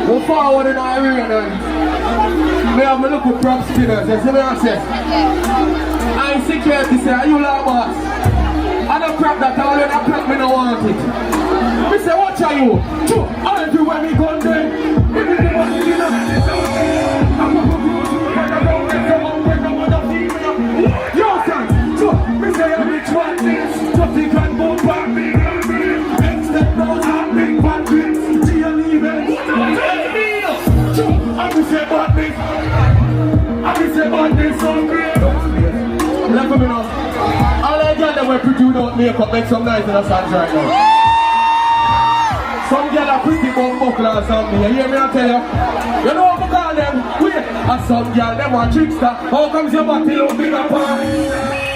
Go forward in our arena. Me have a look with prop spinners. You see me I say? I security say, are you like boss? I don't crap that all when I crap me don't want it. Me say, what are you? Everywhere me go there. Yo son, me say I'm rich one this. Just think I'm born back me. Except those are big bad things. See you leaving. I will say bad this. I will say bad this so great. Let me know. All I got that we're pretty without makeup make some nice in the Sandz right now. Some girl are pretty buckle or something. You hear me I tell you? You know what we call them? Wait. And some girl them are trickster. How comes your body look big apart?